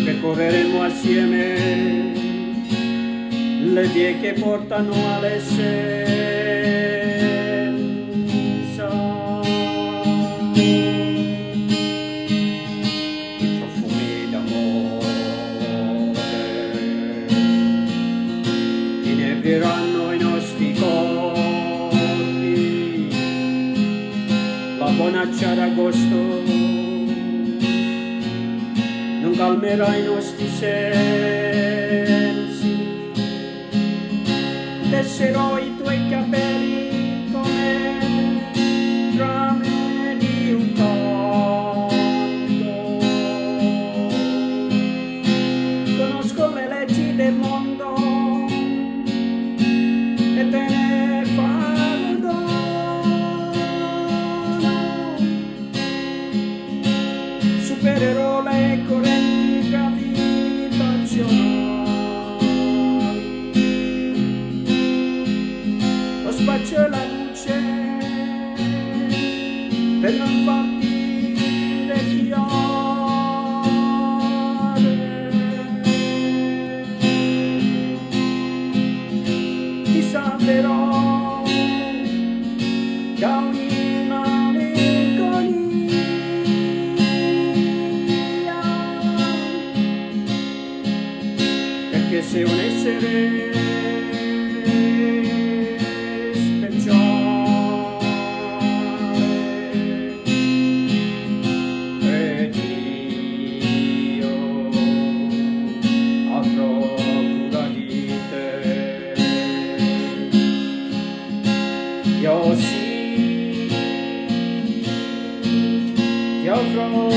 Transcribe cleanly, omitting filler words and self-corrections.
percorreremo assieme le vie che portano all'essenza, i profumi d'amore inebriranno i nostri corpi, la bonaccia d'agosto non calmerà i nostri sensi. Tesserò i tuoi capelli come trame di un canto. Conosco le leggi del mondo e te ne farò dono. Supererò le correnti gravitazionali. Lo spazio e la luce per non farti invecchiare. Ti salverò da ogni malinconia, perché sei un essere io sì, ti avrò